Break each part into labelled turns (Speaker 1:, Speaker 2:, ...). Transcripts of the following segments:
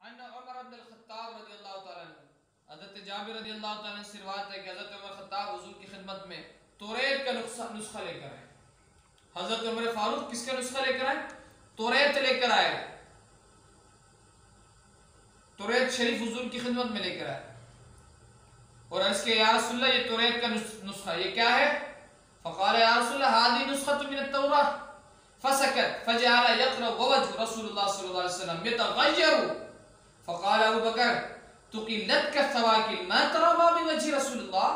Speaker 1: ان عمر بن الخطاب رضی اللہ تعالیٰ عنہ، حضرت جابر رضی اللہ تعالیٰ عنہ سے روایت ہے کہ حضرت عمر خطاب حضور کی خدمت میں توریت کا نسخہ لے کر آئے۔ حضرت عمر فاروق کس کا نسخہ لے کر آئے؟ توریت لے کر آئے، توریت شریف حضور کی خدمت میں لے کر آئے اور عرض کے یا رسول اللہ یہ توریت کا نسخہ یہ کیا ہے؟ فقال یا رسول اللہ هذه نسخة من التوراة فسكت فجعل يقرأ ووجه رسول الله صلى الله عليه وسلم يتغير فقال ابو بکر تقلتك الثواكل ما ترى ما بوجه رسول الله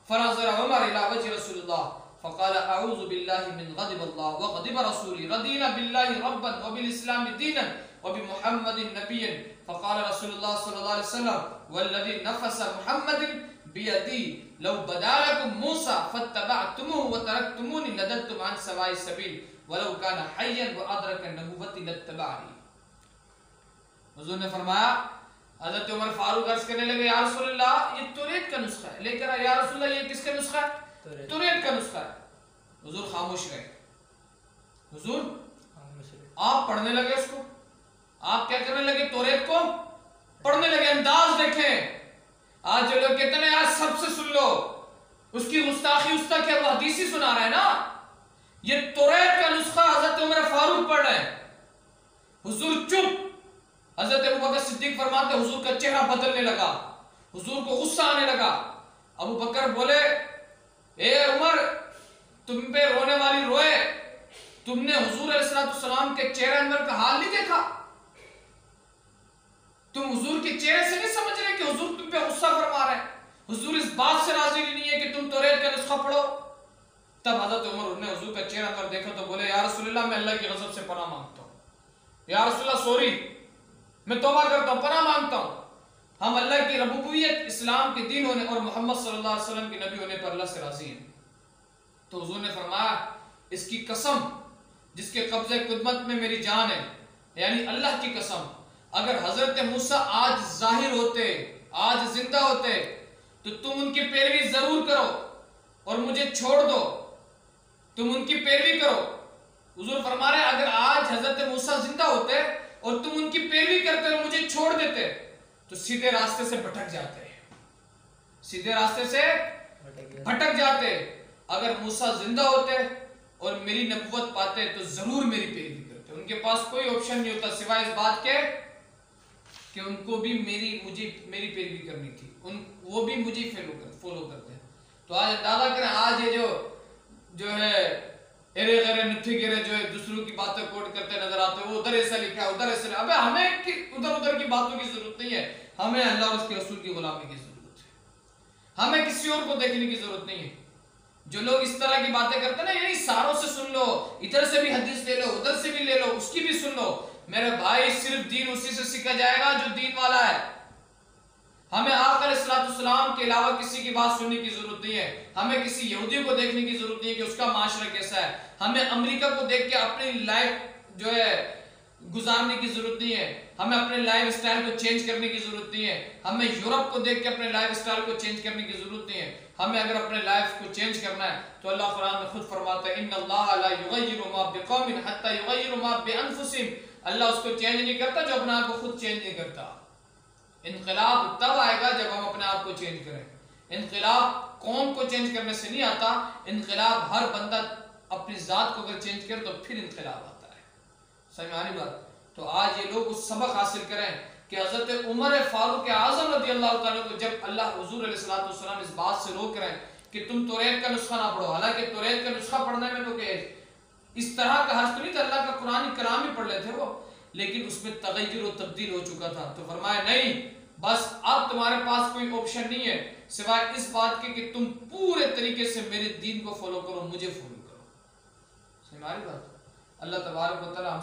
Speaker 1: فنظر عمر الى وجه رسول الله فقال اعوذ بالله من غضب الله وغضب رسولي رضينا بالله ربا وبالاسلام دينا وبمحمد نبيا فقال رسول الله صلى الله عليه وسلم والذي نفس محمد بيدي لو بدا لكم موسى فاتبعتموه وتركتموني لدلتم عن سواء السبيل ولو كان حيا وادرك النبوة لاتبعني۔ حضور نے فرمایا، حضرت عمر فاروق عرض کرنے لگے یا رسول اللہ یہ توریت کا نسخہ ہے، لے کر یا رسول اللہ یہ کس کا نسخہ ہے؟ توریت کا نسخہ ہے۔ حضور خاموش رہے، حضور آپ پڑھنے لگے اس کو، آپ کیا کرنے لگے؟ توریت کو پڑھنے لگے۔ انداز دیکھیں، آج جو لوگ کہتے ہیں یار سب سے سن لو، اس کی گستاخی اس تک ہے، وہ حدیثی سنا رہے ہیں نا۔ یہ توریت کا نسخہ حضرت عمر فاروق پڑھ رہے ہیں، حضور چپ۔ حضرت ابو بکر صدیق فرماتے حضور کا چہرہ بدلنے لگا، حضور کو غصہ آنے لگا۔ ابو بکر بولے اے عمر تم پہ رونے والی روئے، تم نے حضور علیہ السلام کے چہرے انور کا حال نہیں دیکھا؟ تم حضور کے چہرے سے نہیں سمجھ رہے کہ حضور تم پہ غصہ فرما رہے ہیں؟ حضور اس بات سے راضی نہیں ہے کہ تم توریت کا نسخہ پڑھو؟ تب حضرت عمر نے حضور کا چہرہ انور دیکھا تو بولے یا رسول اللہ میں اللہ کی غضب سے پناہ مانگتا ہوں، یا رسول اللہ سوری، میں توبہ کرتا ہوں، پناہ مانگتا ہوں۔ ہم اللہ کی ربوبیت، اسلام کے دین ہونے اور محمد صلی اللہ علیہ وسلم کے نبی ہونے پر اللہ سے راضی ہیں۔ تو حضور نے فرمایا اس کی قسم جس کے قبضہ قدمت میں میری جان ہے، یعنی اللہ کی قسم، اگر حضرت موسیٰ آج ظاہر ہوتے، آج زندہ ہوتے تو تم ان کی پیروی ضرور کرو اور مجھے چھوڑ دو، تم ان کی پیروی کرو۔ حضور فرما رہے اگر آج حضرت موسیٰ زندہ ہوتے اور تم ان کی پیروی کرتے اور مجھے چھوڑ دیتے تو سیدھے راستے سے بھٹک جاتے، سیدھے راستے سے بھٹک جاتے۔ اگر موسیٰ زندہ ہوتے اور میری نبوت پاتے تو ضرور میری پیروی کرتے۔ ان کے پاس کوئی آپشن نہیں ہوتا سوائے اس بات کے کہ ان کو بھی میری پیروی کرنی تھی، وہ بھی مجھے فالو کرتے ہیں۔ تو آج اندازہ کریں آج یہ جو ہے ایرے غیرے نٹھی گرے جو ہے دوسروں کی باتیں کوٹ کرتے نظر آتے ہیں، وہ ادھر ایسا لکھا ہے ادھر ایسا لکھا ہے۔ ابے ہمیں ادھر کی باتوں کی ضرورت نہیں ہے، ہمیں اللہ اور اس کے رسول کی غلامی کی ضرورت ہے، ہمیں کسی اور کو دیکھنے کی ضرورت نہیں ہے۔ جو لوگ اس طرح کی باتیں کرتے ہیں نا یعنی ساروں سے سن لو، ادھر سے بھی حدیث لے لو ادھر سے بھی لے لو اس کی بھی سن لو، میرے بھائی صرف دین اسی سے سیکھا جائے گا جو دین والا ہے۔ ہمیں آقا علیہ السلام کے علاوہ کسی کی بات سننے کی ضرورت نہیں ہے، ہمیں کسی یہودی کو دیکھنے کی ضرورت نہیں ہے کہ اس کا معاشرہ کیسا ہے، ہمیں امریکہ کو دیکھ کے اپنی لائف جو ہے گزارنے کی ضرورت نہیں ہے، ہمیں اپنے لائف سٹائل کو چینج کرنے کی ضرورت نہیں ہے، ہمیں یورپ کو دیکھ کے اپنے لائف سٹائل کو چینج کرنے کی ضرورت نہیں ہے۔ ہمیں اگر اپنے لائف کو چینج کرنا ہے تو اللہ قرآن میں خود فرماتا ہے ان اللہ لا یغیر ما بقوم حتی یغیر ما بانفسهم، اللہ اس کو چینج نہیں کرتا جو اپنے آپ کو خود چینج نہیں کرتا۔ انقلاب تب آئے گا جب ہم اپنے آپ کو چینج کریں۔ انقلاب قوم کو چینج کرنے سے نہیں آتا، انقلاب ہر بندہ اپنی ذات کو اگر چینج کرے تو پھر انقلاب آتا ہے۔ سمجھ آنی بات؟ تو آج یہ لوگ اس سبق حاصل کریں کہ حضرت عمر فاروق اعظم رضی اللہ تعالیٰ کو جب اللہ حضور علیہ السلام اس بات سے روک رہے ہیں کہ تم توریت کا نسخہ نہ پڑھو، حالانکہ توریت کا نسخہ پڑھنے میں تو کہ اس طرح کا حرف تو نہیں تھا، اللہ کا قرآن کلام ہی پڑھ لیتے وہ، لیکن اس میں تغیر و تبدیل ہو چکا تھا۔ تو فرمایا نہیں بس اب تمہارے پاس کوئی آپشن نہیں ہے سوائے اس بات کے کہ تم پورے طریقے سے میرے دین کو فالو کرو، مجھے فالو کرو۔ سمجھ آ رہی بات؟ اللہ تبارک و تعالیٰ